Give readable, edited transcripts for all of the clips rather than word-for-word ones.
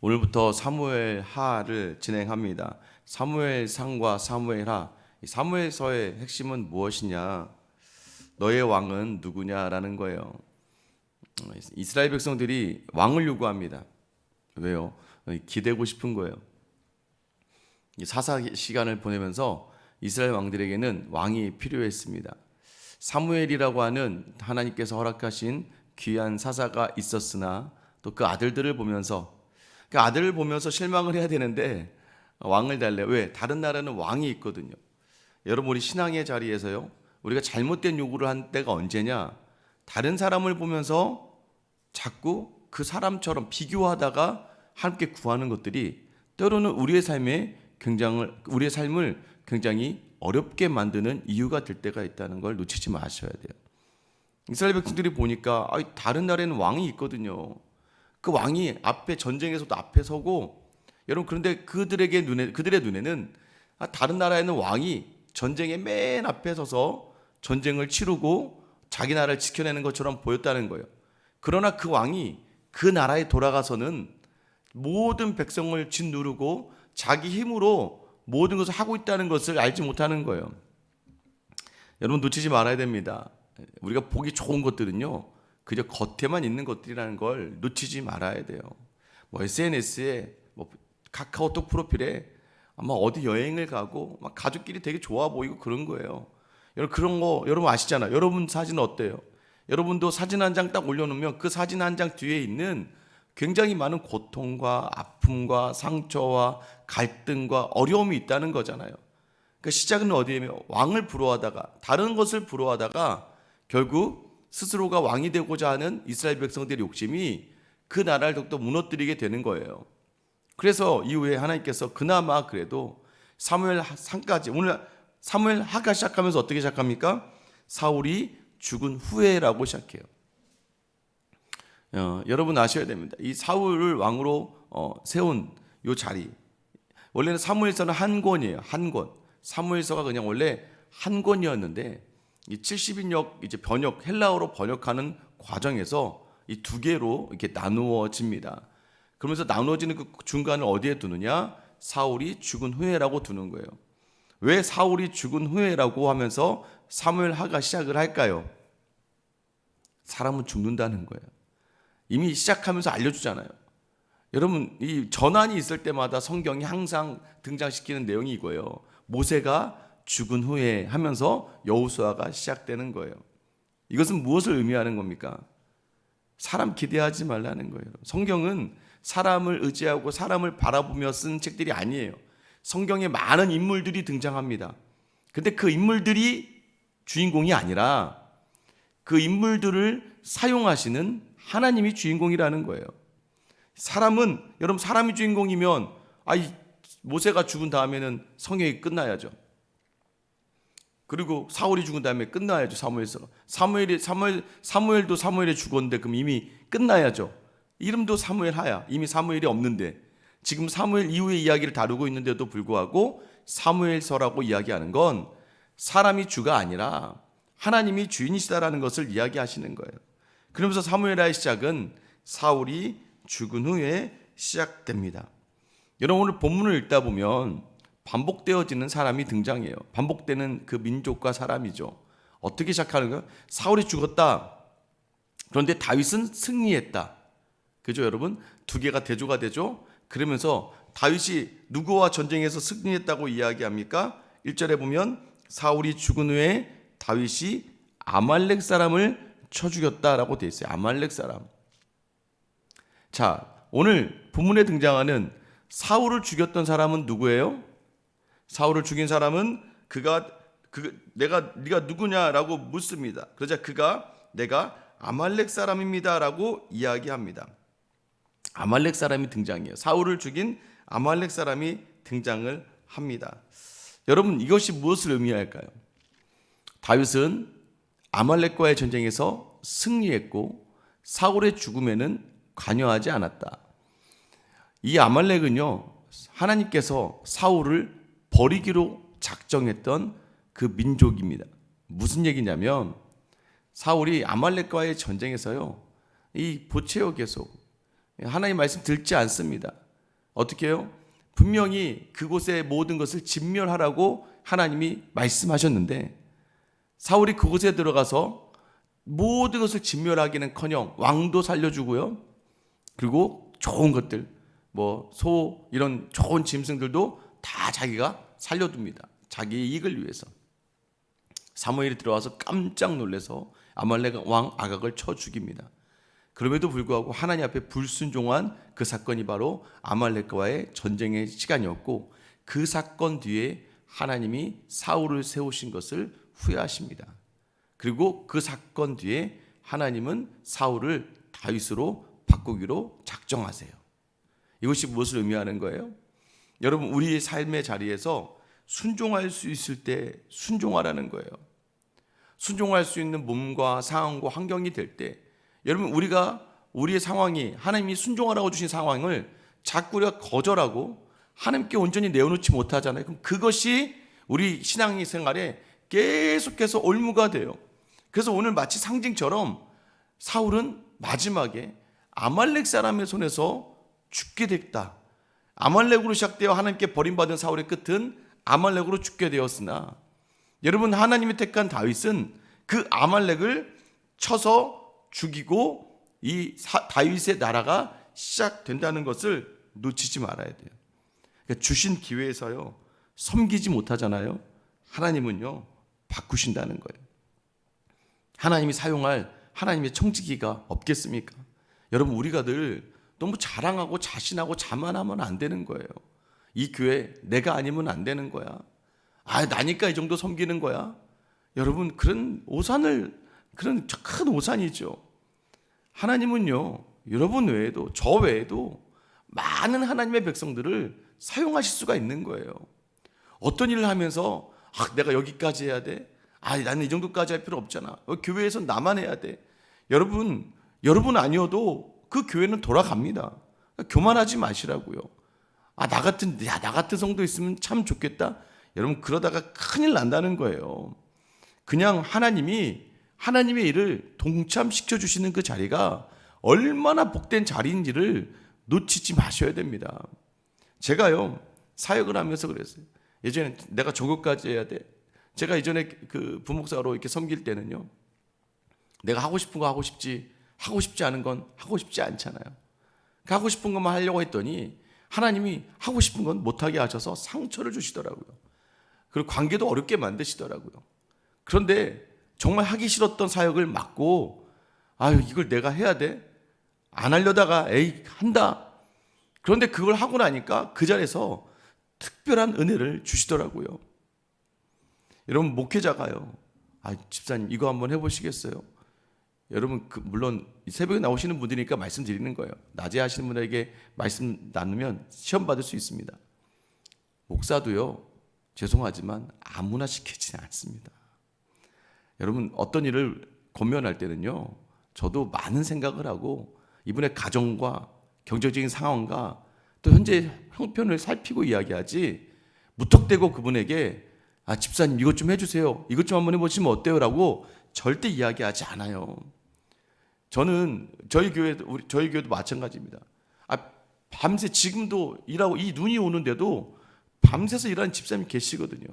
오늘부터 사무엘 하를 진행합니다. 사무엘 상과 사무엘 하. 사무엘서의 핵심은 무엇이냐? 너의 왕은 누구냐라는 거예요. 이스라엘 백성들이 왕을 요구합니다. 왜요? 기대고 싶은 거예요. 사사 시간을 보내면서 이스라엘 왕들에게는 왕이 필요했습니다. 사무엘이라고 하는 하나님께서 허락하신 귀한 사사가 있었으나 또 그 아들들을 보면서 그 아들을 보면서 실망을 해야 되는데 왕을 달래. 왜? 다른 나라는 왕이 있거든요. 여러분, 우리 신앙의 자리에서요, 우리가 잘못된 요구를 한 때가 언제냐? 다른 사람을 보면서 자꾸 그 사람처럼 비교하다가 함께 구하는 것들이 때로는 우리의 삶을 굉장히 어렵게 만드는 이유가 될 때가 있다는 걸 놓치지 마셔야 돼요. 이스라엘 백성들이 보니까 다른 나라에는 왕이 있거든요. 그 왕이 앞에 전쟁에서도 앞에 서고, 여러분, 그런데 그들의 눈에는 다른 나라에는 왕이 전쟁의 맨 앞에 서서 전쟁을 치르고 자기 나라를 지켜내는 것처럼 보였다는 거예요. 그러나 그 왕이 그 나라에 돌아가서는 모든 백성을 짓누르고 자기 힘으로 모든 것을 하고 있다는 것을 알지 못하는 거예요. 여러분, 놓치지 말아야 됩니다. 우리가 보기 좋은 것들은요, 그저 겉에만 있는 것들이라는 걸 놓치지 말아야 돼요. SNS에 카카오톡 프로필에 아마 어디 여행을 가고 막 가족끼리 되게 좋아 보이고 그런 거예요. 여러분, 그런 거 여러분 아시잖아요. 여러분 사진은 어때요? 여러분도 사진 한 장 딱 올려놓으면 그 사진 한 장 뒤에 있는 굉장히 많은 고통과 아픔과 상처와 갈등과 어려움이 있다는 거잖아요. 그 시작은 어디에요? 왕을 부러워하다가, 다른 것을 부러워하다가 결국 스스로가 왕이 되고자 하는 이스라엘 백성들의 욕심이 그 나라를 더욱더 무너뜨리게 되는 거예요. 그래서 이후에 하나님께서 그나마 그래도 사무엘 상까지, 오늘 사무엘 하가 시작하면서 어떻게 시작합니까? 사울이 죽은 후에라고 시작해요. 여러분 아셔야 됩니다. 이 사울을 왕으로 세운 이 자리, 원래는 사무엘서는 한 권이에요. 한 권. 사무엘서가 그냥 원래 한 권이었는데 이 70인역 이제 헬라어로 번역하는 과정에서 이 두 개로 이렇게 나누어집니다. 그러면서 나누어지는 그 중간을 어디에 두느냐? 사울이 죽은 후에라고 두는 거예요. 왜 사울이 죽은 후에라고 하면서 사무엘 하가 시작을 할까요? 사람은 죽는다는 거예요. 이미 시작하면서 알려주잖아요. 여러분, 이 전환이 있을 때마다 성경이 항상 등장시키는 내용이 이거예요. 모세가 죽은 후에 하면서 여호수아가 시작되는 거예요. 이것은 무엇을 의미하는 겁니까? 사람 기대하지 말라는 거예요. 성경은 사람을 의지하고 사람을 바라보며 쓴 책들이 아니에요. 성경에 많은 인물들이 등장합니다. 근데 그 인물들이 주인공이 아니라 그 인물들을 사용하시는 하나님이 주인공이라는 거예요. 여러분, 사람이 주인공이면 모세가 죽은 다음에는 성경이 끝나야죠. 그리고 사울이 죽은 다음에 끝나야죠. 사무엘도 사무엘이 죽었는데 그럼 이미 끝나야죠. 이름도 사무엘 하야. 이미 사무엘이 없는데, 지금 사무엘 이후의 이야기를 다루고 있는데도 불구하고 사무엘서라고 이야기하는 건 사람이 주가 아니라 하나님이 주인이시다라는 것을 이야기하시는 거예요. 그러면서 사무엘하의 시작은 사울이 죽은 후에 시작됩니다. 여러분, 오늘 본문을 읽다 보면 반복되어지는 사람이 등장해요. 반복되는 그 민족과 사람이죠. 어떻게 시작하는 거예요? 사울이 죽었다. 그런데 다윗은 승리했다. 그죠, 여러분? 두 개가 대조가 되죠. 그러면서 다윗이 누구와 전쟁에서 승리했다고 이야기합니까? 1절에 보면 사울이 죽은 후에 다윗이 아말렉 사람을 쳐 죽였다라고 되어 있어요. 아말렉 사람. 자, 오늘 본문에 등장하는 사울을 죽였던 사람은 누구예요? 사울을 죽인 사람은 네가 누구냐라고 묻습니다. 그러자 그가 내가 아말렉 사람입니다라고 이야기합니다. 아말렉 사람이 등장해요. 사울을 죽인 아말렉 사람이 등장을 합니다. 여러분, 이것이 무엇을 의미할까요? 다윗은 아말렉과의 전쟁에서 승리했고 사울의 죽음에는 관여하지 않았다. 이 아말렉은요, 하나님께서 사울을 버리기로 작정했던 그 민족입니다. 무슨 얘기냐면 사울이 아말렉과의 전쟁에서요, 이 보채어 계속 하나님 말씀 듣지 않습니다. 어떻게 해요? 분명히 그곳의 모든 것을 진멸하라고 하나님이 말씀하셨는데 사울이 그곳에 들어가서 모든 것을 진멸하기는커녕 왕도 살려주고요. 그리고 좋은 것들, 뭐 소 이런 좋은 짐승들도 다 자기가 살려둡니다. 자기의 이익을 위해서. 사무엘이 들어와서 깜짝 놀라서 아말렉 왕 아각을 쳐 죽입니다. 그럼에도 불구하고 하나님 앞에 불순종한 그 사건이 바로 아말렉과의 전쟁의 시간이었고, 그 사건 뒤에 하나님이 사울을 세우신 것을 후회하십니다. 그리고 그 사건 뒤에 하나님은 사울을 다윗으로 바꾸기로 작정하세요. 이것이 무엇을 의미하는 거예요? 여러분, 우리의 삶의 자리에서 순종할 수 있을 때 순종하라는 거예요. 순종할 수 있는 몸과 상황과 환경이 될 때, 여러분, 우리의 상황이 하나님이 순종하라고 주신 상황을 자꾸 우리가 거절하고 하나님께 온전히 내어놓지 못하잖아요. 그럼 그것이 우리 신앙 생활에 계속해서 올무가 돼요. 그래서 오늘 마치 상징처럼 사울은 마지막에 아말렉 사람의 손에서 죽게 됐다. 아말렉으로 시작되어 하나님께 버림받은 사울의 끝은 아말렉으로 죽게 되었으나, 여러분, 하나님이 택한 다윗은 그 아말렉을 쳐서 죽이고 이 다윗의 나라가 시작된다는 것을 놓치지 말아야 돼요. 그러니까 주신 기회에서요, 섬기지 못하잖아요. 하나님은요, 바꾸신다는 거예요. 하나님이 사용할 하나님의 청지기가 없겠습니까? 여러분, 우리가 늘 너무 자랑하고 자신하고 자만하면 안 되는 거예요. 이 교회 내가 아니면 안 되는 거야. 나니까 이 정도 섬기는 거야. 여러분, 그런 큰 오산이죠. 하나님은요, 여러분 외에도 저 외에도 많은 하나님의 백성들을 사용하실 수가 있는 거예요. 어떤 일을 하면서 내가 여기까지 해야 돼? 나는 이 정도까지 할 필요 없잖아. 교회에서 나만 해야 돼. 여러분 아니어도 그 교회는 돌아갑니다. 교만하지 마시라고요. 나 같은 성도 있으면 참 좋겠다. 여러분, 그러다가 큰일 난다는 거예요. 그냥 하나님의 일을 동참시켜 주시는 그 자리가 얼마나 복된 자리인지를 놓치지 마셔야 됩니다. 제가요, 사역을 하면서 그랬어요. 예전에 내가 저것까지 해야 돼. 제가 이전에 그 부목사로 이렇게 섬길 때는요, 내가 하고 싶은 거 하고 싶지, 하고 싶지 않은 건 하고 싶지 않잖아요. 하고 싶은 것만 하려고 했더니 하나님이 하고 싶은 건 못하게 하셔서 상처를 주시더라고요. 그리고 관계도 어렵게 만드시더라고요. 그런데 정말 하기 싫었던 사역을 맡고, 이걸 내가 해야 돼? 안 하려다가 한다. 그런데 그걸 하고 나니까 그 자리에서 특별한 은혜를 주시더라고요. 여러분, 목회자가요, 집사님 이거 한번 해보시겠어요? 여러분, 물론 새벽에 나오시는 분들이니까 말씀드리는 거예요. 낮에 하시는 분에게 말씀 나누면 시험 받을 수 있습니다. 목사도요, 죄송하지만 아무나 시키지는 않습니다. 여러분, 어떤 일을 권면할 때는요, 저도 많은 생각을 하고 이분의 가정과 경제적인 상황과 또 현재 형편을 살피고 이야기하지, 무턱대고 그분에게 집사님 이것 좀 해주세요, 이것 좀 한번 해보시면 어때요? 라고 절대 이야기하지 않아요. 저는 저희 교회도 마찬가지입니다. 밤새 지금도 일하고 이 눈이 오는데도 밤새서 일하는 집사님이 계시거든요.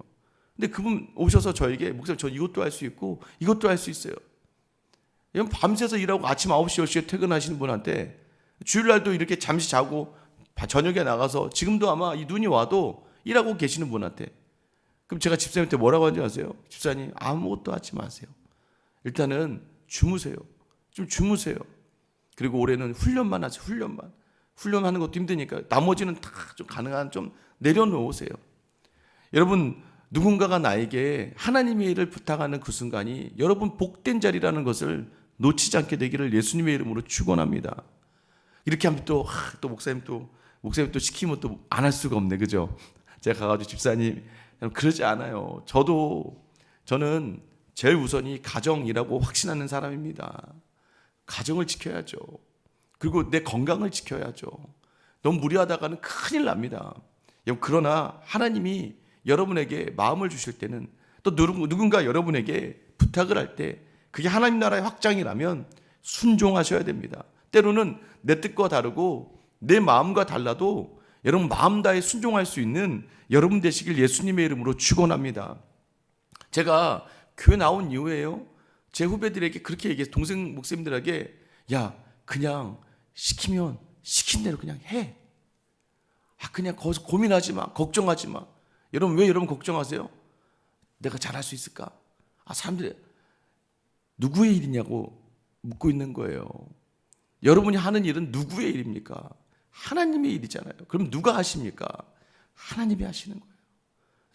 근데 그분 오셔서 저에게, 목사님 저 이것도 할 수 있고 이것도 할 수 있어요. 밤새서 일하고 아침 9시 10시에 퇴근하시는 분한테 주일날도 이렇게 잠시 자고 저녁에 나가서 지금도 아마 이 눈이 와도 일하고 계시는 분한테, 그럼 제가 집사님한테 뭐라고 하는지 아세요? 집사님 아무것도 하지 마세요. 일단은 주무세요. 좀 주무세요. 그리고 올해는 훈련만 하세요. 훈련하는 것도 힘드니까 나머지는 다 좀 가능한 좀 내려놓으세요. 여러분, 누군가가 나에게 하나님의 일을 부탁하는 그 순간이 여러분 복된 자리라는 것을 놓치지 않게 되기를 예수님의 이름으로 축원합니다. 이렇게 하면 또 목사님 또 시키면 또 안 할 수가 없네, 그죠? 제가 가가지고 집사님, 그러지 않아요. 저는 제일 우선이 가정이라고 확신하는 사람입니다. 가정을 지켜야죠. 그리고 내 건강을 지켜야죠. 너무 무리하다가는 큰일 납니다. 그러나 하나님이 여러분에게 마음을 주실 때는, 또 누군가 여러분에게 부탁을 할 때 그게 하나님 나라의 확장이라면 순종하셔야 됩니다. 때로는 내 뜻과 다르고 내 마음과 달라도 여러분 마음 다해 순종할 수 있는 여러분 되시길 예수님의 이름으로 축원합니다. 제가 교회 나온 이후에요, 제 후배들에게 그렇게 얘기해서, 동생 목사님들에게, 야 그냥 시키면 시킨 대로 그냥 해. 그냥 거기서 고민하지 마, 걱정하지 마. 여러분 왜 여러분 걱정하세요? 내가 잘할 수 있을까? 사람들이 누구의 일이냐고 묻고 있는 거예요. 여러분이 하는 일은 누구의 일입니까? 하나님의 일이잖아요. 그럼 누가 하십니까? 하나님이 하시는 거예요.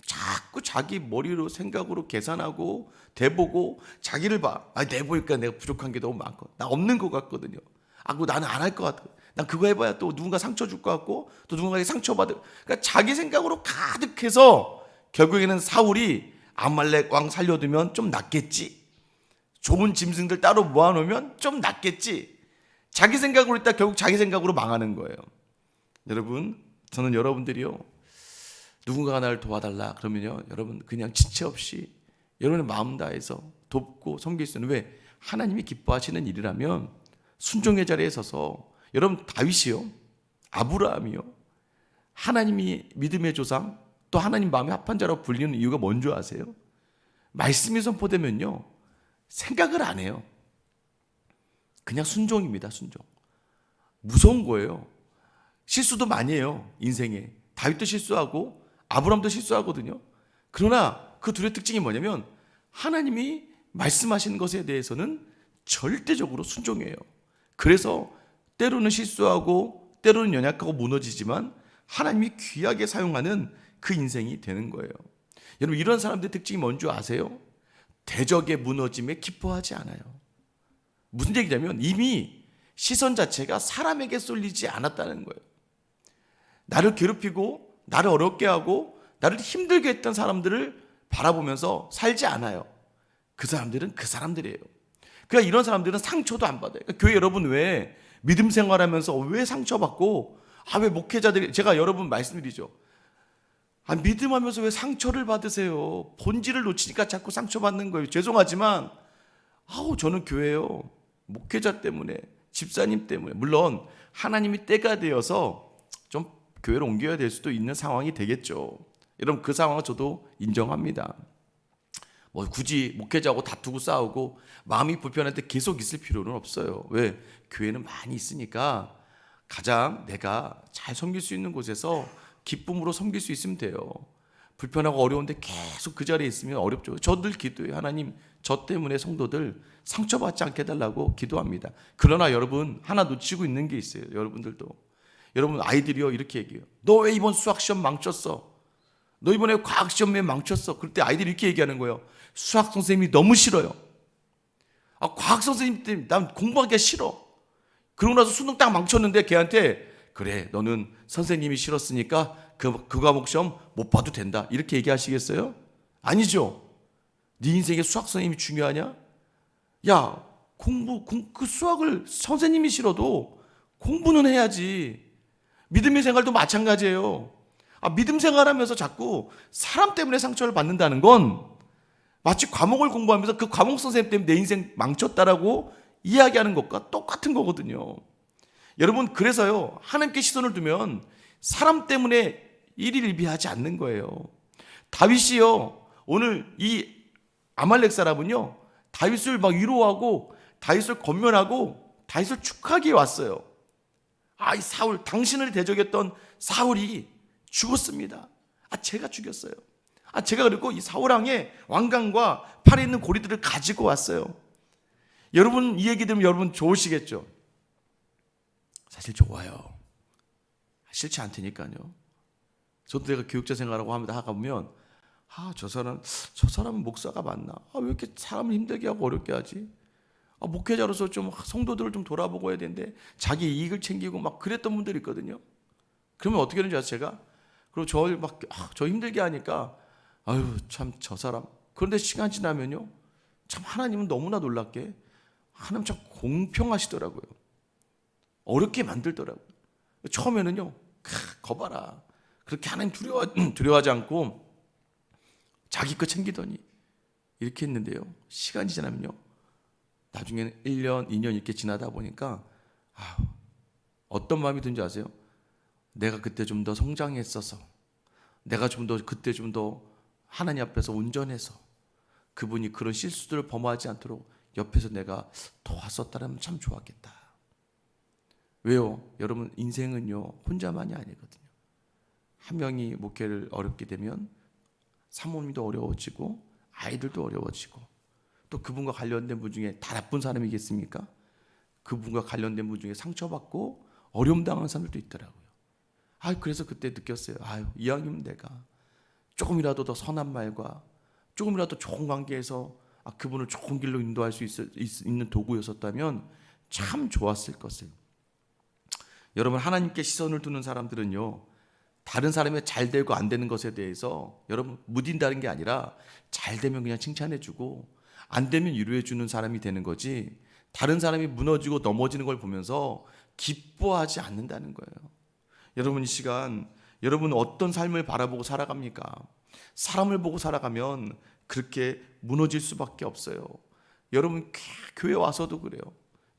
자꾸 자기 머리로 생각으로 계산하고 대보고 자기를 봐. 내 보니까 내가 부족한 게 너무 많고 나 없는 것 같거든요. 그거 나는 안 할 것 같아. 난 그거 해봐야 또 누군가 상처 줄 것 같고 또 누군가에게 상처받을. 그러니까 자기 생각으로 가득해서 결국에는 사울이 아말렉 왕 살려두면 좀 낫겠지. 좋은 짐승들 따로 모아놓으면 좀 낫겠지. 자기 생각으로 있다 결국 자기 생각으로 망하는 거예요. 여러분, 저는 여러분들이요, 누군가가 나를 도와달라 그러면요, 여러분 그냥 지체 없이 여러분의 마음 다해서 돕고 섬길 수 있는, 왜? 하나님이 기뻐하시는 일이라면 순종의 자리에 서서, 여러분 다윗이요, 아브라함이요, 하나님이 믿음의 조상, 또 하나님 마음에 합한 자라고 불리는 이유가 뭔지 아세요? 말씀이 선포되면요 생각을 안 해요. 그냥 순종입니다. 순종. 무서운 거예요. 실수도 많이 해요, 인생에. 다윗도 실수하고 아브라함도 실수하거든요. 그러나 그 둘의 특징이 뭐냐면 하나님이 말씀하신 것에 대해서는 절대적으로 순종해요. 그래서 때로는 실수하고 때로는 연약하고 무너지지만 하나님이 귀하게 사용하는 그 인생이 되는 거예요. 여러분, 이런 사람들의 특징이 뭔지 아세요? 대적의 무너짐에 기뻐하지 않아요. 무슨 얘기냐면 이미 시선 자체가 사람에게 쏠리지 않았다는 거예요. 나를 괴롭히고 나를 어렵게 하고 나를 힘들게 했던 사람들을 바라보면서 살지 않아요. 그 사람들은 그 사람들이에요. 그러니까 이런 사람들은 상처도 안 받아요. 그러니까 교회 여러분 왜 믿음 생활하면서 왜 상처받고, 왜 목회자들이, 제가 여러분 말씀드리죠. 믿음하면서 왜 상처를 받으세요? 본질을 놓치니까 자꾸 상처받는 거예요. 죄송하지만 저는 교회요, 목회자 때문에, 집사님 때문에, 물론 하나님이 때가 되어서 좀 교회로 옮겨야 될 수도 있는 상황이 되겠죠. 여러분 그 상황은 저도 인정합니다. 굳이 목회자하고 다투고 싸우고 마음이 불편할 때 계속 있을 필요는 없어요. 왜? 교회는 많이 있으니까 가장 내가 잘 섬길 수 있는 곳에서 기쁨으로 섬길 수 있으면 돼요. 불편하고 어려운데 계속 그 자리에 있으면 어렵죠. 저 늘 기도해요. 하나님, 저 때문에 성도들 상처받지 않게 해달라고 기도합니다. 그러나 여러분 하나 놓치고 있는 게 있어요. 여러분들도. 여러분 아이들이요 이렇게 얘기해요. 너 왜 이번 수학시험 망쳤어? 너 이번에 과학시험 왜 망쳤어? 그럴 때 아이들이 이렇게 얘기하는 거예요. 수학 선생님이 너무 싫어요. 과학 선생님 때문에 난 공부하기가 싫어. 그러고 나서 수능 딱 망쳤는데 걔한테, 그래 너는 선생님이 싫었으니까 그 과목 시험 못 봐도 된다, 이렇게 얘기하시겠어요? 아니죠. 네 인생에 수학 선생님이 중요하냐? 야, 그 수학을 선생님이 싫어도 공부는 해야지. 믿음의 생활도 마찬가지예요. 믿음 생활하면서 자꾸 사람 때문에 상처를 받는다는 건 마치 과목을 공부하면서 그 과목 선생님 때문에 내 인생 망쳤다라고 이야기하는 것과 똑같은 거거든요. 여러분, 그래서요, 하나님께 시선을 두면 사람 때문에 일일비하지 않는 거예요. 다윗이요, 오늘 이 아말렉 사람은요, 다윗을 막 위로하고 다윗을 권면하고 다윗을 축하하기 위해 왔어요. 이 사울, 당신을 대적했던 사울이 죽었습니다. 제가 죽였어요. 제가 그리고 이 사울왕의 왕관과 팔에 있는 고리들을 가지고 왔어요. 여러분 이 얘기 들으면 여러분 좋으시겠죠? 사실 좋아요. 싫지 않다니까요. 저도 내가 교육자 생활하고 하다 보면 저 사람은 목사가 맞나? 왜 이렇게 사람을 힘들게 하고 어렵게 하지? 목회자로서 좀 성도들을 좀 돌아보고 해야 되는데 자기 이익을 챙기고 막 그랬던 분들이 있거든요. 그러면 어떻게 하는지 아세요? 제가? 그리고 저를 저 힘들게 하니까 참 저 사람. 그런데 시간 지나면요, 참 하나님은 너무나 놀랍게 하나님 참 공평하시더라고요. 어렵게 만들더라고요. 처음에는요, 거봐라, 그렇게 하나님 두려워하지 않고 자기 거 챙기더니 이렇게 했는데요, 시간이 지나면요, 나중에는 1년, 2년 이렇게 지나다 보니까 어떤 마음이 든지 아세요? 내가 그때 좀 더 성장했어서, 내가 좀 더 그때 좀 더 하나님 앞에서 온전해서 그분이 그런 실수들을 범하지 않도록 옆에서 내가 도왔었다면 참 좋았겠다. 왜요? 여러분, 인생은요 혼자만이 아니거든요. 한 명이 목회를 어렵게 되면 사모님도 어려워지고 아이들도 어려워지고, 또 그분과 관련된 분 중에 다 나쁜 사람이겠습니까? 그분과 관련된 분 중에 상처받고 어려움 당하는 사람들도 있더라고요. 그래서 그때 느꼈어요. 이왕이면 내가 조금이라도 더 선한 말과 조금이라도 좋은 관계에서 그분을 좋은 길로 인도할 수 있는 도구였었다면 참 좋았을 것을. 여러분, 하나님께 시선을 두는 사람들은요, 다른 사람이 잘 되고 안 되는 것에 대해서 여러분 무딘다는 게 아니라 잘 되면 그냥 칭찬해주고 안 되면 위로해주는 사람이 되는 거지, 다른 사람이 무너지고 넘어지는 걸 보면서 기뻐하지 않는다는 거예요. 여러분, 이 시간 여러분 어떤 삶을 바라보고 살아갑니까? 사람을 보고 살아가면 그렇게 무너질 수밖에 없어요. 여러분 교회 와서도 그래요.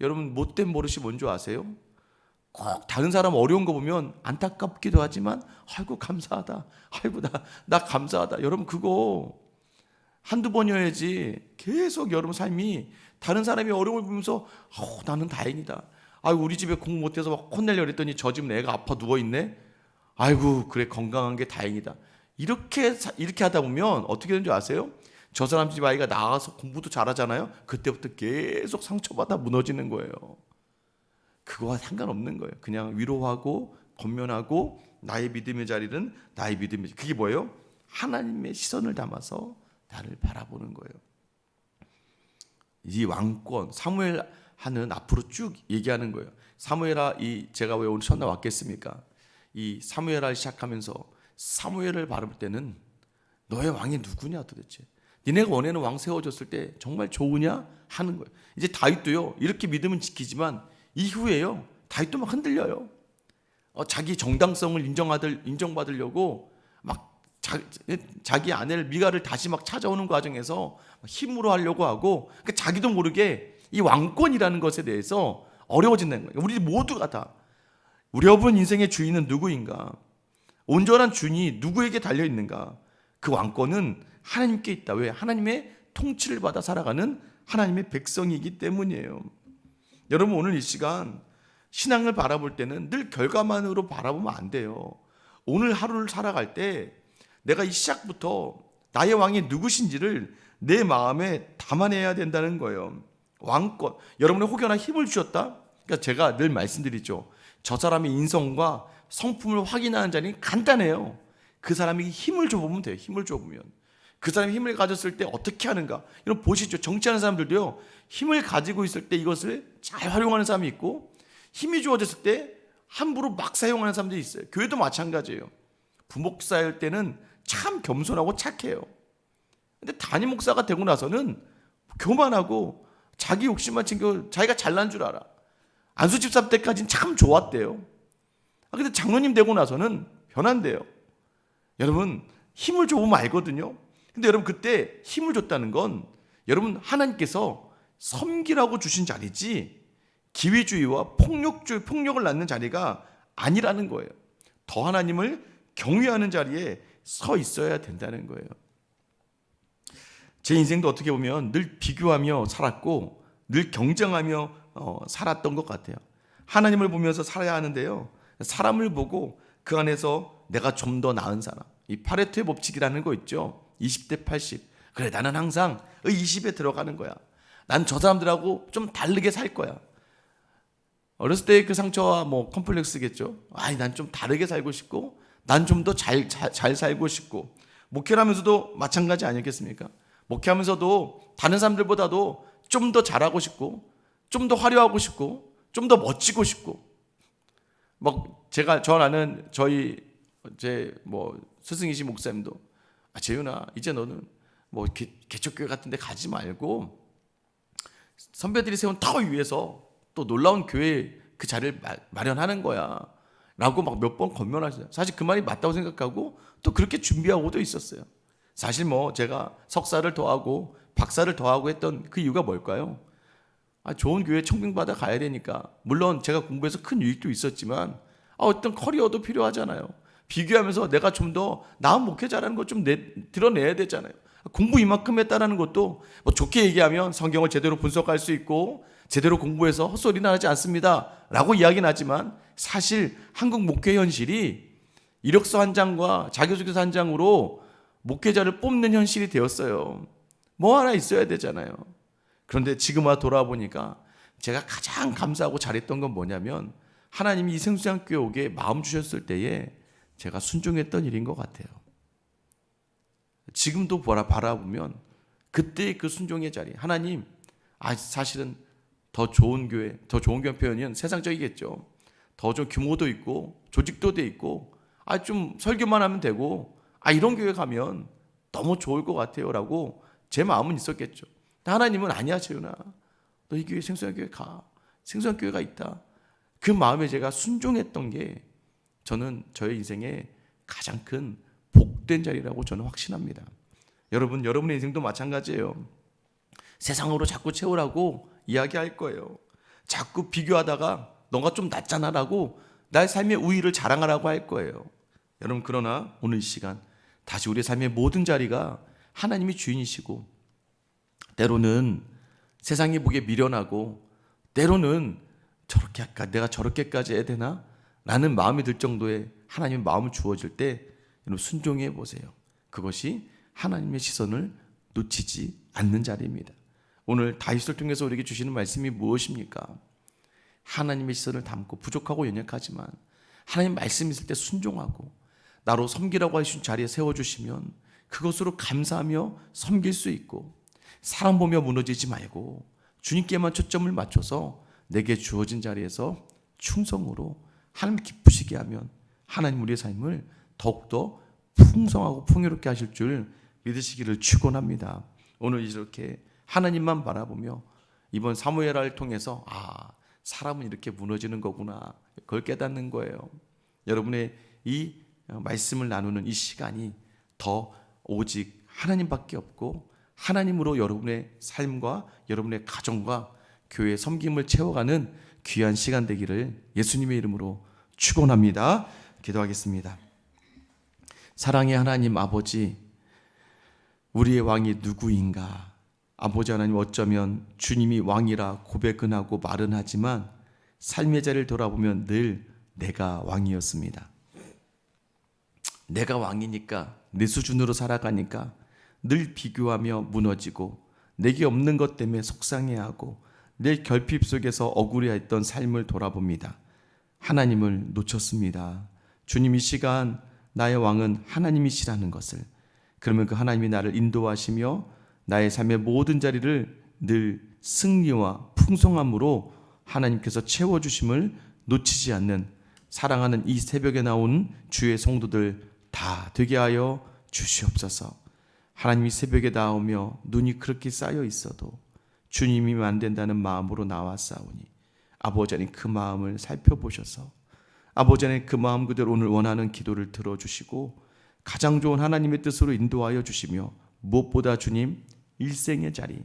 여러분 못된 버릇이 뭔지 아세요? 꼭 다른 사람 어려운 거 보면 안타깝기도 하지만 아이고 감사하다, 아이고 나 감사하다. 여러분 그거 한두 번이어야지 계속 여러분 삶이 다른 사람이 어려움을 보면서 나는 다행이다. 아이고 우리 집에 공부 못해서 막 혼내려고 그랬더니 저 집은 애가 아파 누워있네. 아이고 그래 건강한 게 다행이다. 이렇게 하다 보면 어떻게 되는 줄 아세요? 저 사람 집 아이가 나가서 공부도 잘하잖아요. 그때부터 계속 상처받아 무너지는 거예요. 그거와 상관없는 거예요. 그냥 위로하고 권면하고 나의 믿음의 자리는 나의 믿음의 자리. 그게 뭐예요? 하나님의 시선을 담아서 나를 바라보는 거예요. 이 왕권 사무엘 하는 앞으로 쭉 얘기하는 거예요. 사무엘아, 제가 왜 오늘 첫날 왔겠습니까? 이 사무엘아 시작하면서 사무엘을 바라볼 때는 너의 왕이 누구냐 도대체? 니네가 원하는 왕 세워졌을 때 정말 좋으냐 하는 거예요. 이제 다윗도요 이렇게 믿음은 지키지만 이후에요 다윗도 막 흔들려요. 자기 정당성을 인정받으려고 막 자기 아내를 미갈을 다시 막 찾아오는 과정에서 힘으로 하려고 하고, 그러니까 자기도 모르게 이 왕권이라는 것에 대해서 어려워진다는 거예요. 우리 모두가 다 우리 여러분 인생의 주인은 누구인가? 온전한 주인이 누구에게 달려 있는가? 그 왕권은 하나님께 있다. 왜? 하나님의 통치를 받아 살아가는 하나님의 백성이기 때문이에요. 여러분 오늘 이 시간 신앙을 바라볼 때는 늘 결과만으로 바라보면 안 돼요. 오늘 하루를 살아갈 때 내가 이 시작부터 나의 왕이 누구신지를 내 마음에 담아내야 된다는 거예요. 왕권, 여러분의 혹여나 힘을 주셨다? 그러니까 제가 늘 말씀드리죠. 저 사람의 인성과 성품을 확인하는 자리는 간단해요. 그 사람에게 힘을 줘보면 돼요. 힘을 줘보면 그 사람이 힘을 가졌을 때 어떻게 하는가. 여러분 보시죠. 정치하는 사람들도요 힘을 가지고 있을 때 이것을 잘 활용하는 사람이 있고, 힘이 주어졌을 때 함부로 막 사용하는 사람들이 있어요. 교회도 마찬가지예요. 부목사일 때는 참 겸손하고 착해요. 근데 담임 목사가 되고 나서는 교만하고 자기 욕심만 챙겨 자기가 잘난 줄 알아. 안수 집사 때까지는 참 좋았대요. 근데 장로님 되고 나서는 변한대요. 여러분 힘을 줘보면 알거든요. 근데 여러분 그때 힘을 줬다는 건 여러분 하나님께서 섬기라고 주신 자리지 기회주의와 폭력을 낳는 자리가 아니라는 거예요. 더 하나님을 경외하는 자리에 서 있어야 된다는 거예요. 제 인생도 어떻게 보면 늘 비교하며 살았고 늘 경쟁하며 살았던 것 같아요. 하나님을 보면서 살아야 하는데요, 사람을 보고 그 안에서 내가 좀 더 나은 사람, 이 파레토의 법칙이라는 거 있죠. 20대 80. 그래 나는 항상 20에 들어가는 거야. 난 저 사람들하고 좀 다르게 살 거야. 어렸을 때 그 상처와 컴플렉스겠죠. 난 좀 다르게 살고 싶고 난 좀 더 잘 살고 싶고, 목회를 하면서도 마찬가지 아니겠습니까? 목회하면서도 다른 사람들보다도 좀 더 잘하고 싶고 좀 더 화려하고 싶고 좀 더 멋지고 싶고, 저 아는 제 스승이신 목사님도 재윤아 이제 너는 개척교회 같은 데 가지 말고 선배들이 세운 터 위에서 또 놀라운 교회 그 자리를 마련하는 거야 라고 몇 번 권면하셨어요. 사실 그 말이 맞다고 생각하고 또 그렇게 준비하고도 있었어요. 사실 제가 석사를 더하고 박사를 더하고 했던 그 이유가 뭘까요? 좋은 교회 청빙받아 가야 되니까. 물론 제가 공부해서 큰 유익도 있었지만 어떤 커리어도 필요하잖아요. 비교하면서 내가 좀 더 나은 목회자라는 것 좀 드러내야 되잖아요. 공부 이만큼 했다라는 것도 뭐 좋게 얘기하면 성경을 제대로 분석할 수 있고 제대로 공부해서 헛소리는 하지 않습니다 라고 이야기는 하지만, 사실 한국 목회 현실이 이력서 한 장과 자기소개서 한 장으로 목회자를 뽑는 현실이 되었어요. 뭐 하나 있어야 되잖아요. 그런데 지금 와 돌아보니까 제가 가장 감사하고 잘했던 건 뭐냐면, 하나님이 이 생수양교회 마음 주셨을 때에 제가 순종했던 일인 것 같아요. 지금도 바라보면 그때의 그 순종의 자리, 하나님, 사실은 더 좋은 교회 표현은 세상적이겠죠. 더 좀 규모도 있고 조직도 돼 있고 좀 설교만 하면 되고 이런 교회 가면 너무 좋을 것 같아요 라고 제 마음은 있었겠죠. 하나님은 아니야 재윤아, 너 이 교회 생수양교회 가, 생수양교회가 있다. 그 마음에 제가 순종했던 게 저는 저의 인생의 가장 큰 복된 자리라고 저는 확신합니다. 여러분의 인생도 마찬가지예요. 세상으로 자꾸 채우라고 이야기할 거예요. 자꾸 비교하다가 너가 좀 낫잖아 라고 나의 삶의 우위를 자랑하라고 할 거예요. 여러분, 그러나 오늘 이 시간 다시 우리의 삶의 모든 자리가 하나님이 주인이시고, 때로는 세상이 보기에 미련하고, 때로는 저렇게 할까, 내가 저렇게까지 해야 되나 라는 마음이 들 정도의 하나님의 마음을 주어질 때 여러분 순종해 보세요. 그것이 하나님의 시선을 놓치지 않는 자리입니다. 오늘 다윗을 통해서 우리에게 주시는 말씀이 무엇입니까? 하나님의 시선을 담고 부족하고 연약하지만 하나님 말씀이 있을 때 순종하고 나로 섬기라고 하신 자리에 세워주시면 그것으로 감사하며 섬길 수 있고, 사람 보며 무너지지 말고 주님께만 초점을 맞춰서 내게 주어진 자리에서 충성으로 하나님 기쁘시게 하면 하나님 우리의 삶을 더욱더 풍성하고 풍요롭게 하실 줄 믿으시기를 축원합니다. 오늘 이렇게 하나님만 바라보며 이번 사무엘하를 통해서 사람은 이렇게 무너지는 거구나, 그걸 깨닫는 거예요. 여러분의 이 말씀을 나누는 이 시간이 더 오직 하나님밖에 없고 하나님으로 여러분의 삶과 여러분의 가정과 교회의 섬김을 채워가는 귀한 시간 되기를 예수님의 이름으로 축원합니다. 기도하겠습니다. 사랑의 하나님 아버지, 우리의 왕이 누구인가? 아버지 하나님, 어쩌면 주님이 왕이라 고백은 하고 말은 하지만 삶의 자리를 돌아보면 늘 내가 왕이었습니다. 내가 왕이니까, 내 수준으로 살아가니까 늘 비교하며 무너지고 내게 없는 것 때문에 속상해하고 내 결핍 속에서 억울해했던 삶을 돌아봅니다. 하나님을 놓쳤습니다. 주님, 이 시간 나의 왕은 하나님이시라는 것을, 그러면 그 하나님이 나를 인도하시며 나의 삶의 모든 자리를 늘 승리와 풍성함으로 하나님께서 채워주심을 놓치지 않는, 사랑하는 이 새벽에 나온 주의 성도들 다 되게 하여 주시옵소서. 하나님이 새벽에 나오며 눈이 그렇게 쌓여 있어도 주님이면 안 된다는 마음으로 나왔사오니 아버지 하나님 그 마음을 살펴보셔서 아버지 하나님 그 마음 그대로 오늘 원하는 기도를 들어주시고 가장 좋은 하나님의 뜻으로 인도하여 주시며, 무엇보다 주님, 일생의 자리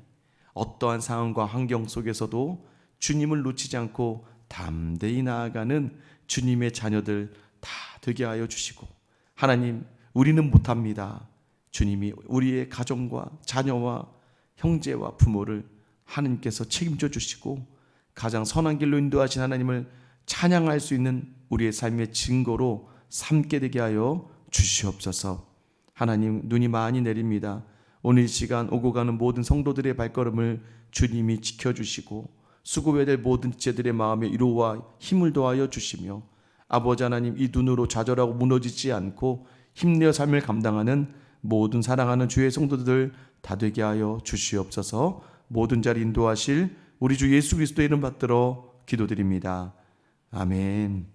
어떠한 상황과 환경 속에서도 주님을 놓치지 않고 담대히 나아가는 주님의 자녀들 다 되게 하여 주시고, 하나님, 우리는 못합니다. 주님이 우리의 가정과 자녀와 형제와 부모를 하나님께서 책임져 주시고 가장 선한 길로 인도하신 하나님을 찬양할 수 있는 우리의 삶의 증거로 삼게 되게 하여 주시옵소서. 하나님, 눈이 많이 내립니다. 오늘 이 시간 오고 가는 모든 성도들의 발걸음을 주님이 지켜주시고 수고해야 될 모든 지체들의 마음에 위로와 힘을 더하여 주시며, 아버지 하나님, 이 눈으로 좌절하고 무너지지 않고 힘내어 삶을 감당하는 모든 사랑하는 주의 성도들 다 되게 하여 주시옵소서. 모든 자리 인도하실 우리 주 예수 그리스도의 이름 받들어 기도드립니다. 아멘.